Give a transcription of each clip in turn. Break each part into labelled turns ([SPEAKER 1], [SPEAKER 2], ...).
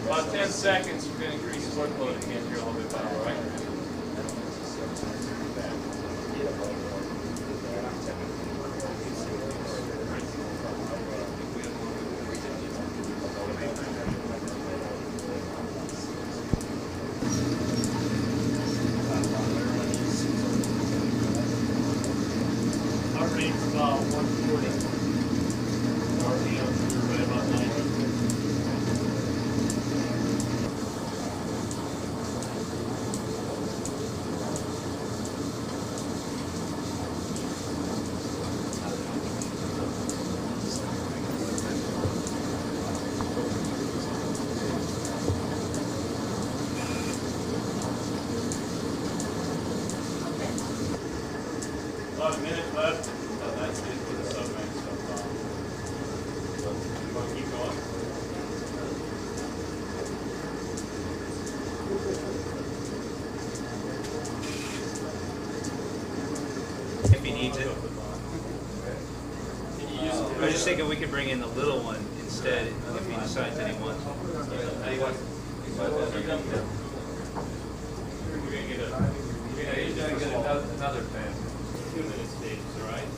[SPEAKER 1] About 10 seconds, we're going to increase workload again here a little bit, Bob, all right? Our rate's about 140. RPMs are right about 90. About a minute left. That's it for the submax stuff. You want to keep going?
[SPEAKER 2] If he needs it. I was just thinking we could bring in the little one instead if he decides that he wants.
[SPEAKER 1] You're going to get another fan. 2-minute stages, all right?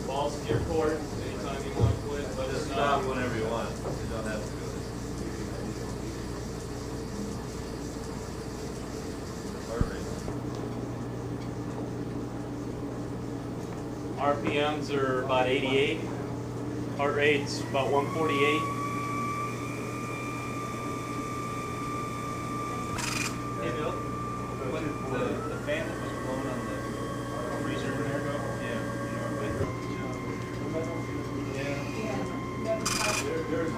[SPEAKER 1] Ball's in your court. Anytime you want to quit, let us know.
[SPEAKER 3] Stop whenever you want. You don't have to do this. Perfect.
[SPEAKER 1] RPMs are about 88. Heart rate's about 148.
[SPEAKER 2] Hey Bill, when the fan that was blown on the freezer there?
[SPEAKER 3] There's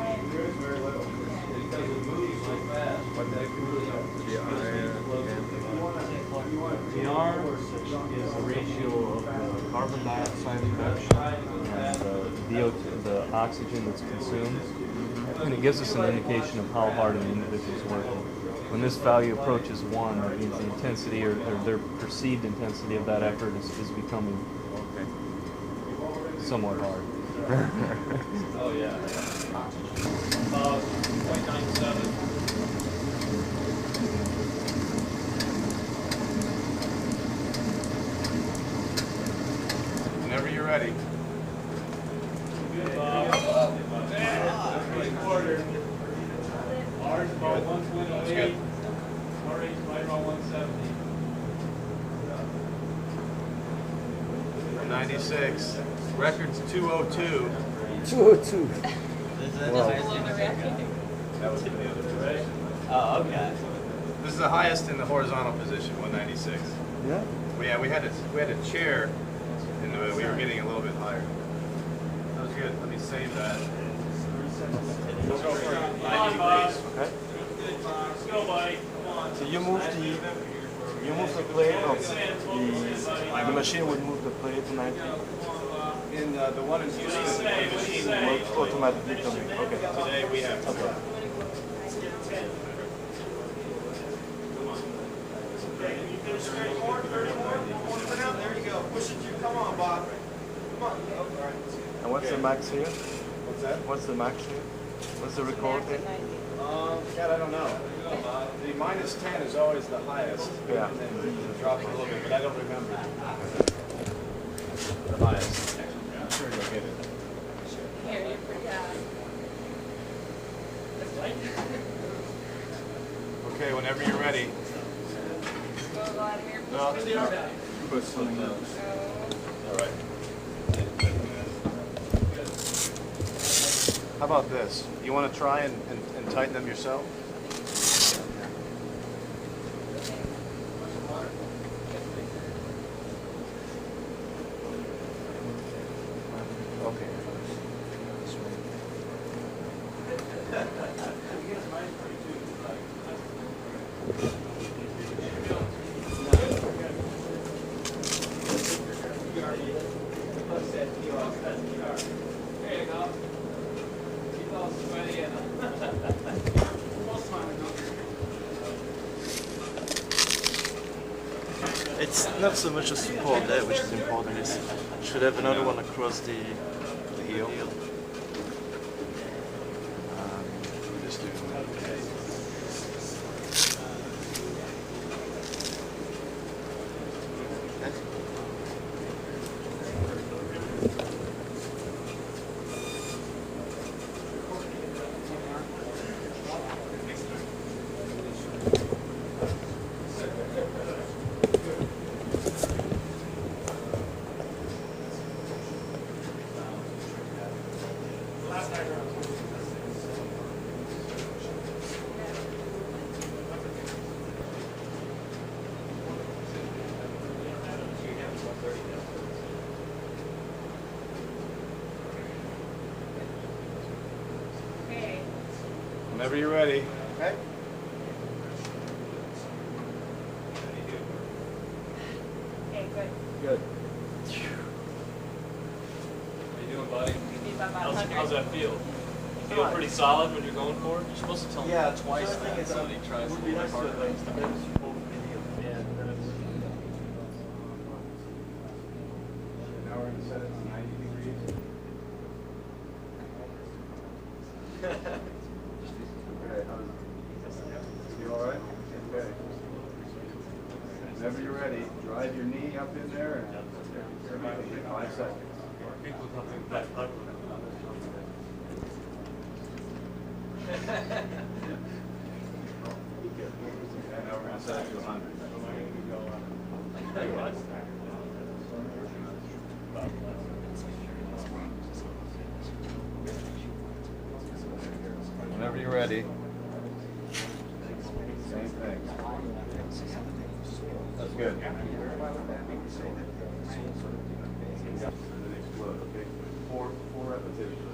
[SPEAKER 3] very little. Because it moves so fast. But that can really help.
[SPEAKER 4] PR is the ratio of the carbon dioxide reduction and the oxygen that's consumed. And it gives us an indication of how hard an individual is working. When this value approaches 1, that means the intensity or their perceived intensity of that effort is becoming somewhat hard.
[SPEAKER 3] Oh, yeah.
[SPEAKER 1] 0.97.
[SPEAKER 3] Whenever you're ready.
[SPEAKER 1] Good, Bob. Three-quarter. R's about 128. Heart rate's right around 170.
[SPEAKER 3] 96. Record's 202.
[SPEAKER 5] 202.
[SPEAKER 3] That was in the other direction.
[SPEAKER 2] Oh, okay.
[SPEAKER 3] This is the highest in the horizontal position, 196.
[SPEAKER 5] Yeah.
[SPEAKER 3] Well, yeah, we had a chair, and we were getting a little bit higher. That was good. Let me save that. Let's go for 90 degrees.
[SPEAKER 5] Okay.
[SPEAKER 1] Let's go, buddy. Come on.
[SPEAKER 5] So you move the plate of the machine would move the plate to 90.
[SPEAKER 3] In the one in Houston, the machine
[SPEAKER 5] Works automatically coming. Okay.
[SPEAKER 3] today we have.
[SPEAKER 5] Okay.
[SPEAKER 3] There you go. Push it through. Come on, Bob. Come on.
[SPEAKER 5] And what's the max here?
[SPEAKER 3] What's that?
[SPEAKER 5] What's the max here? What's the record here?
[SPEAKER 3] God, I don't know. The -10 is always the highest.
[SPEAKER 5] Yeah.
[SPEAKER 3] And then it drops a little bit, but I don't remember. The highest. I'm sure you'll get it. Okay, whenever you're ready. No. All right. How about this? You want to try and tighten them yourself? Okay.
[SPEAKER 1] There you go. Keep all sweaty and
[SPEAKER 5] It's not so much a support there, which is important. It should have another one across the heel.
[SPEAKER 3] Whenever you're ready.
[SPEAKER 5] Okay.
[SPEAKER 6] Okay, good.
[SPEAKER 5] Good.
[SPEAKER 1] How you doing, buddy?
[SPEAKER 6] We need about
[SPEAKER 1] How's
[SPEAKER 6] 100.
[SPEAKER 1] that feel? You feel pretty solid when you're going for it? You're supposed to tell me
[SPEAKER 5] Yeah,
[SPEAKER 1] twice
[SPEAKER 5] so I think
[SPEAKER 1] that
[SPEAKER 5] it's
[SPEAKER 1] somebody tries
[SPEAKER 5] would
[SPEAKER 1] to
[SPEAKER 5] be
[SPEAKER 1] work
[SPEAKER 5] nice to
[SPEAKER 1] harder.
[SPEAKER 5] have both video.
[SPEAKER 3] Now we're gonna set it to 90 degrees. Okay, you all right? Okay. Whenever you're ready, drive your knee up in there and 5 seconds. And now we're gonna set it to 100. Whenever you're ready. Same thing. That's good. Explode, okay? Four repetitions.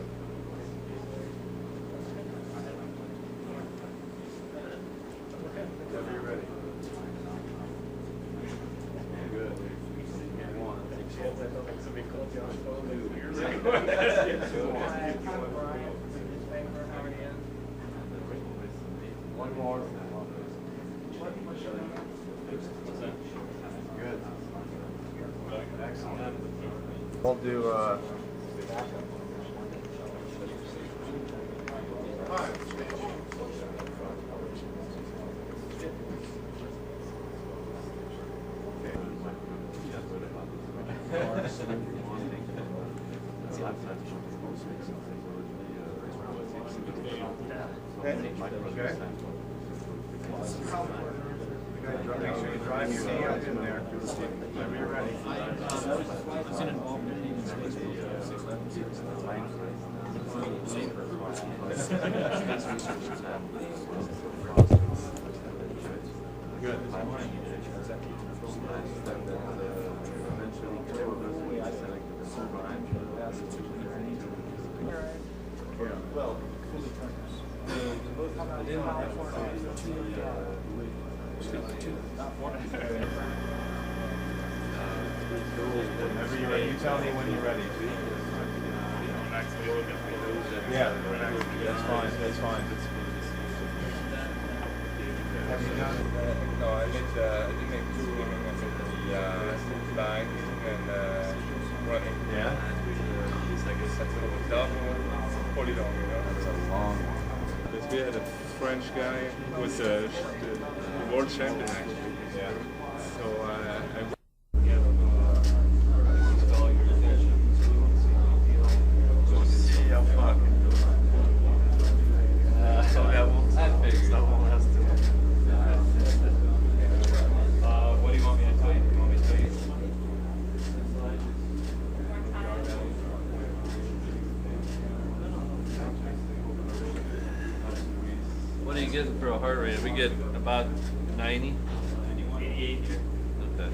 [SPEAKER 3] Whenever you're ready. Good. One more. Good. Excellent. We'll do Okay. Make sure you drive your knee up in there. Whenever you're ready. Good. Well, whenever you're ready, you tell me when you're ready. Yeah, that's fine. That's fine. Have you done it?
[SPEAKER 7] No, I did make swimming. I did the bag and running.
[SPEAKER 3] Yeah.
[SPEAKER 7] That's a little double, fully long, you know.
[SPEAKER 3] That's a long one.
[SPEAKER 7] But we had a French guy who was the world champion actually.
[SPEAKER 3] Yeah.
[SPEAKER 7] So I
[SPEAKER 5] See how fucking.
[SPEAKER 1] What do you want me to tell you? You want me to tell you? What are you getting for a heart rate? We get about 90? 88. Okay.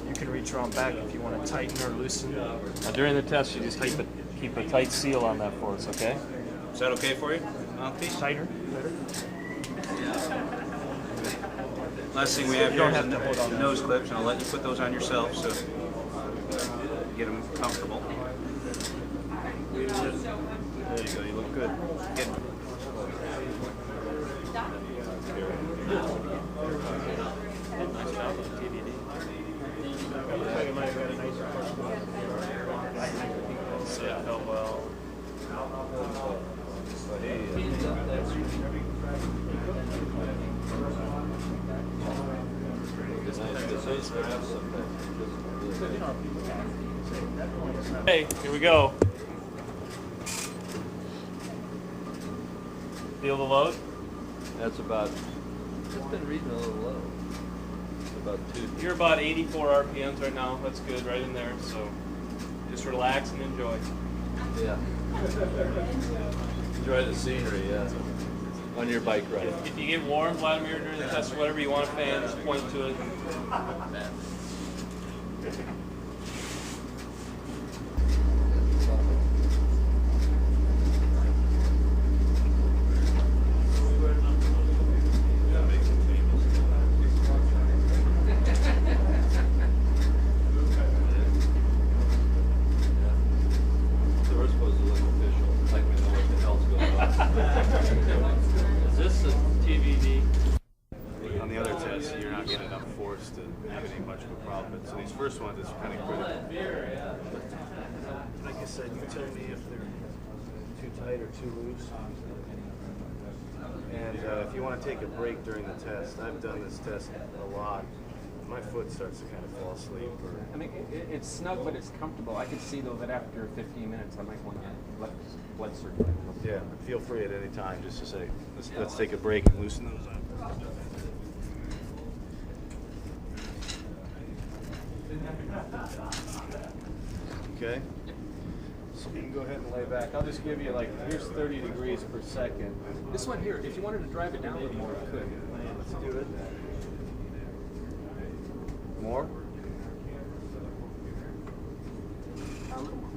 [SPEAKER 4] You can reach around back if you want to tighten or loosen. Now, during the test, you just keep a tight seal on that for us, okay?
[SPEAKER 2] Is that okay for you? Mouthpiece?
[SPEAKER 4] Tighter, better.
[SPEAKER 2] Last thing we have
[SPEAKER 4] You
[SPEAKER 2] here
[SPEAKER 4] don't
[SPEAKER 2] is
[SPEAKER 4] have to hold on.
[SPEAKER 2] the nose clips, and I'll let you put those on yourself so you get them comfortable.
[SPEAKER 4] There you go. You look good.
[SPEAKER 2] Get Hey, here we go. Feel the load?
[SPEAKER 4] That's about. It's been reading a little low. It's about 2.
[SPEAKER 2] You're about 84 RPMs right now. That's good, right in there. So just relax and enjoy.
[SPEAKER 4] Yeah. Enjoy the scenery, yeah. On your bike ride.
[SPEAKER 2] If you get warm, Vladimir, during the test, whatever you want to fan, just point to it.
[SPEAKER 4] We're supposed to look official, like we know what the hell's going on.
[SPEAKER 2] Is this a TVD?
[SPEAKER 3] On the other tests, you're not getting enough force to have any much of a problem. So these first ones is kind of critical. Like I said, you tell me if they're too tight or too loose. And if you want to take a break during the test, I've done this test a lot. My foot starts to kind of fall asleep.
[SPEAKER 8] I mean, it's snug, but it's comfortable. I could see, though, that after 15 minutes, I might want to let blood circulate.
[SPEAKER 3] Yeah, feel free at any time just to say, let's take a break and loosen those up. Okay.
[SPEAKER 4] So you can go ahead and lay back. I'll just give you like, here's 30 degrees per second.
[SPEAKER 8] This one here, if you wanted to drive it down a little more, you could.
[SPEAKER 3] Let's do it. More?
[SPEAKER 8] A little more.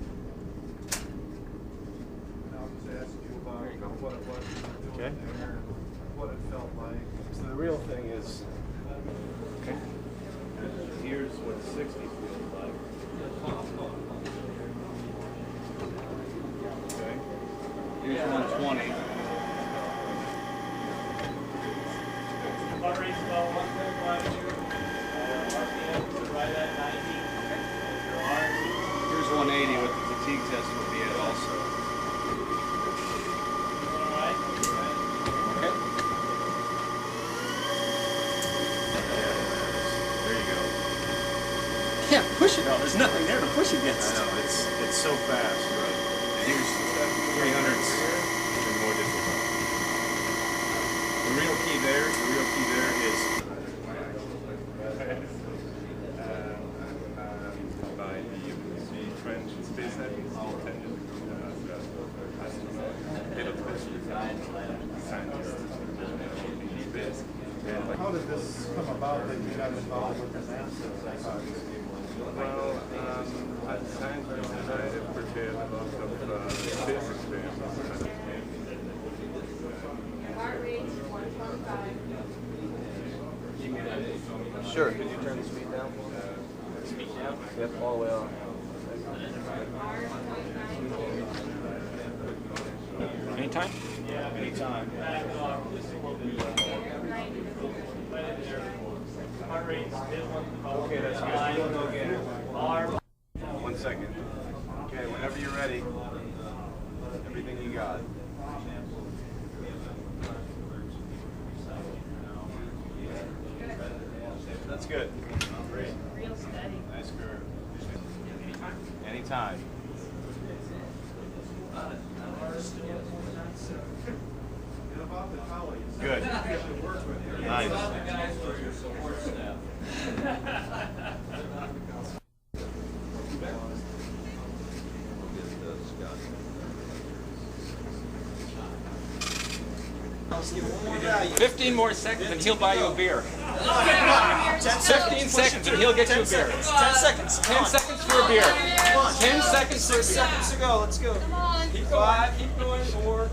[SPEAKER 8] There you go.
[SPEAKER 3] Okay.
[SPEAKER 5] What it felt like.
[SPEAKER 3] So the real thing is, here's what 60 feels like. Okay.
[SPEAKER 2] Here's 120. Heart rate's about 1.5 RPM, right at 90. Your arms.
[SPEAKER 4] Here's 180 what the fatigue test will be at also.
[SPEAKER 2] All right.
[SPEAKER 4] Okay.
[SPEAKER 3] There you go.
[SPEAKER 8] Can't push it out. There's nothing there to push against.
[SPEAKER 3] I know, it's so fast, right? And here's 300's even more difficult. The real key there is
[SPEAKER 7] by the French space scientist 10 years ago as astronaut, pilot scientist in space.
[SPEAKER 5] How did this come about that you got involved with the NASA?
[SPEAKER 7] Well, as scientists, I have prepared a lot of space experiments.
[SPEAKER 6] Heart rate 125.
[SPEAKER 3] sure. Could you turn the speed down?
[SPEAKER 2] Speed down.
[SPEAKER 3] Yep, all the way up.
[SPEAKER 8] Anytime?
[SPEAKER 2] Yeah,
[SPEAKER 3] Anytime.
[SPEAKER 2] back off just a little bit. Right in there. Heart rate's
[SPEAKER 3] Okay, that's good. You don't know again.
[SPEAKER 2] Arm.
[SPEAKER 3] 1 second. Okay, whenever you're ready. Everything you got. That's good. Great.
[SPEAKER 6] Real steady.
[SPEAKER 3] Nice curve. Anytime. Good. Nice.
[SPEAKER 2] Guys for your support staff.
[SPEAKER 8] Let's give it one more value. 15 more seconds and he'll buy you a beer. 15 seconds and he'll get you a beer.
[SPEAKER 9] 10 seconds.
[SPEAKER 8] 10 seconds for a beer. 10 seconds for a beer.
[SPEAKER 9] 6 seconds to go. Let's go.
[SPEAKER 6] Come on.
[SPEAKER 8] Keep going, keep going. 4,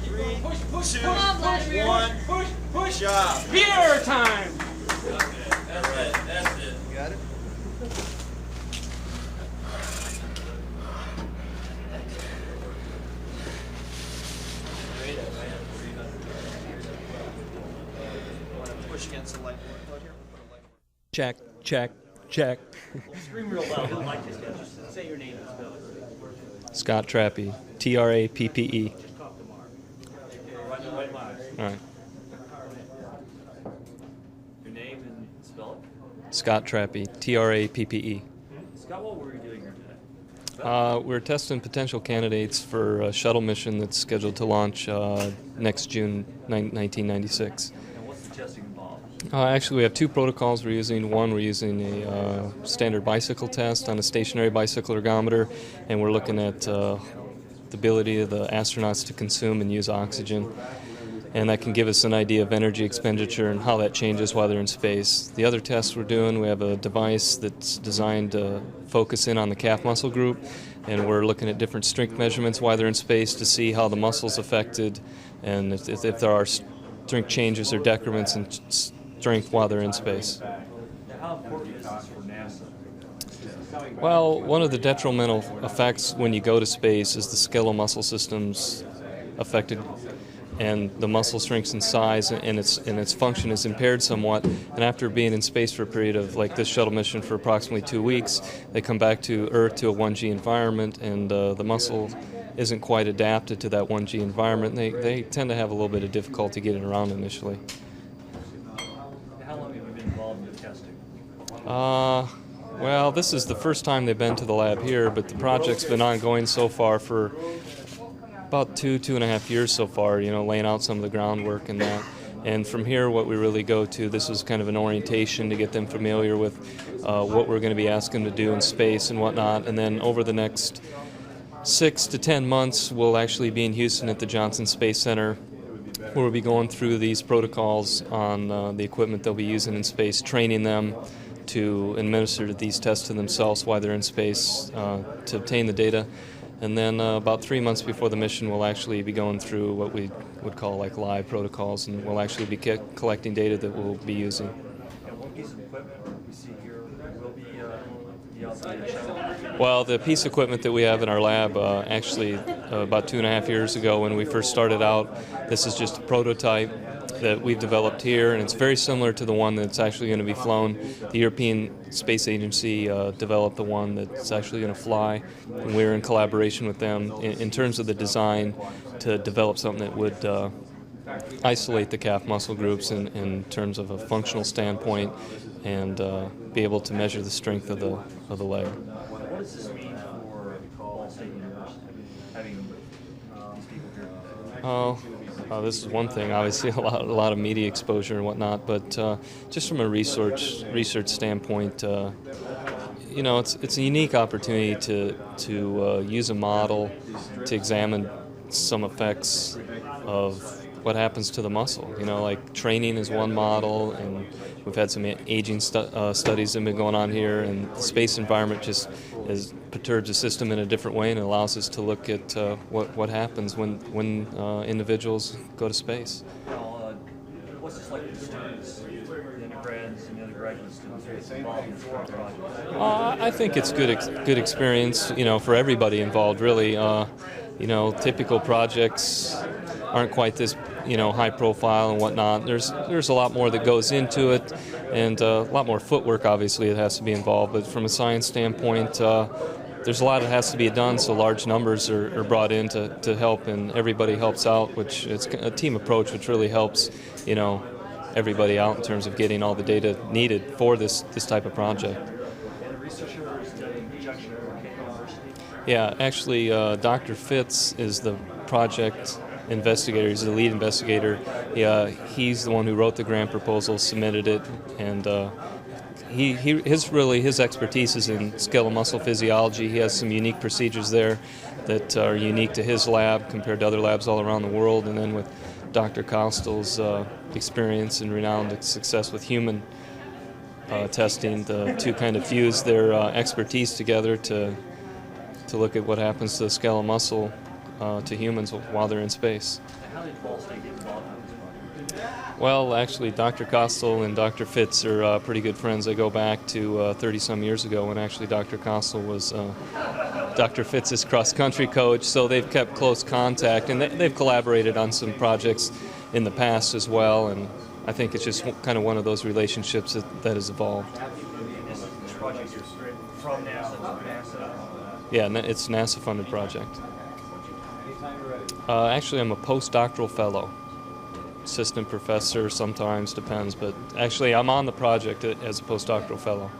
[SPEAKER 8] 3, push, push,
[SPEAKER 9] 2,
[SPEAKER 6] Come on, Vladimir.
[SPEAKER 9] 1.
[SPEAKER 8] push, push.
[SPEAKER 9] Job.
[SPEAKER 8] Beer time.
[SPEAKER 2] That's it.
[SPEAKER 9] You got it? Push against the light board here. Put a light board.
[SPEAKER 8] Check, check, check.
[SPEAKER 2] Scream real loud. I like this guy. Just say your name and spell it.
[SPEAKER 8] Scott Trappe, Trappe.
[SPEAKER 2] Just talk to Mark. Right loud.
[SPEAKER 8] All right.
[SPEAKER 2] Your name and spell
[SPEAKER 4] Scott Trappe, Trappe.
[SPEAKER 2] Scott, what were you doing here today?
[SPEAKER 4] We're testing potential candidates for a shuttle mission that's scheduled to launch next June 1996.
[SPEAKER 2] And what's the testing involved?
[SPEAKER 4] Actually, we have two protocols we're using. One, we're using a standard bicycle test on a stationary bicycle ergometer, and we're looking at the ability of the astronauts to consume and use oxygen. And that can give us an idea of energy expenditure and how that changes while they're in space. The other tests we're doing, we have a device that's designed to focus in on the calf muscle group, and we're looking at different strength measurements while they're in space to see how the muscle's affected and if there are strength changes or decrements in strength while they're in space.
[SPEAKER 2] Now, how important is this for NASA?
[SPEAKER 4] Well, one of the detrimental effects when you go to space is the skeletal muscle system's affected, and the muscle shrinks in size, and its function is impaired somewhat. And after being in space for a period of, like this shuttle mission, for approximately 2 weeks, they come back to Earth to a 1G environment, and the muscle isn't quite adapted to that 1G environment. They tend to have a little bit of difficulty getting around initially.
[SPEAKER 2] How long have you been involved in the testing?
[SPEAKER 4] Well, this is the first time they've been to the lab here, but the project's been ongoing so far for about 2.5 years so far, laying out some of the groundwork and that. And from here, what we really go to, this was kind of an orientation to get them familiar with what we're going to be asking them to do in space and whatnot. And then over the next 6 to 10 months, we'll actually be in Houston at the Johnson Space Center, where we'll be going through these protocols on the equipment they'll be using in space, training them to administer these tests to themselves while they're in space to obtain the data. And then about 3 months before the mission, we'll actually be going through what we would call like live protocols, and we'll actually be collecting data that we'll be using.
[SPEAKER 2] And what piece of equipment we see here will be out there in the shuttle?
[SPEAKER 4] Well, the piece of equipment that we have in our lab, actually about 2.5 years ago when we first started out, this is just a prototype that we've developed here, and it's very similar to the one that's actually going to be flown. The European Space Agency developed the one that's actually going to fly, and we're in collaboration with them in terms of the design to develop something that would isolate the calf muscle groups in terms of a functional standpoint and be able to measure the strength of the leg.
[SPEAKER 2] What does this mean for Ball State University, having these people here today?
[SPEAKER 4] This is one thing. Obviously, a lot of media exposure and whatnot, but just from a research standpoint, it's a unique opportunity to use a model to examine some effects of what happens to the muscle. Like training is one model, and we've had some aging studies that have been going on here, and the space environment just perturbs the system in a different way, and it allows us to look at what happens when individuals go to space.
[SPEAKER 2] Now, what's this like for the students, the undergrads and the other graduate students involved in this project?
[SPEAKER 4] I think it's good experience, for everybody involved, really. Typical projects aren't quite this, high profile and whatnot. There's a lot more that goes into it, and a lot more footwork, obviously, that has to be involved. But from a science standpoint, there's a lot that has to be done, so large numbers are brought in to help, and everybody helps out, which it's a team approach, which really helps, everybody out in terms of getting all the data needed for this type of project.
[SPEAKER 2] And the researcher is studying injection at University?
[SPEAKER 4] Yeah, actually, Dr. Fitz is the project investigator. He's the lead investigator. He's the one who wrote the grant proposal, submitted it, and his expertise is in skeletal muscle physiology. He has some unique procedures there that are unique to his lab compared to other labs all around the world. And then with Dr. Kostel's experience and renowned success with human testing, the two kind of fuse their expertise together to look at what happens to the skeletal muscle to humans while they're in space.
[SPEAKER 2] How did Ball State get involved in this project?
[SPEAKER 4] Well, actually, Dr. Kostel and Dr. Fitz are pretty good friends. They go back to 30-some years ago when actually Dr. Kostel was Dr. Fitz's cross-country coach, so they've kept close contact, and they've collaborated on some projects in the past as well, and I think it's just kind of one of those relationships that has evolved.
[SPEAKER 2] This project is from NASA to NASA?
[SPEAKER 4] Yeah, it's a NASA-funded project. Actually, I'm a postdoctoral fellow. assistant professor sometimes, depends, but actually I'm on the project as a postdoctoral fellow.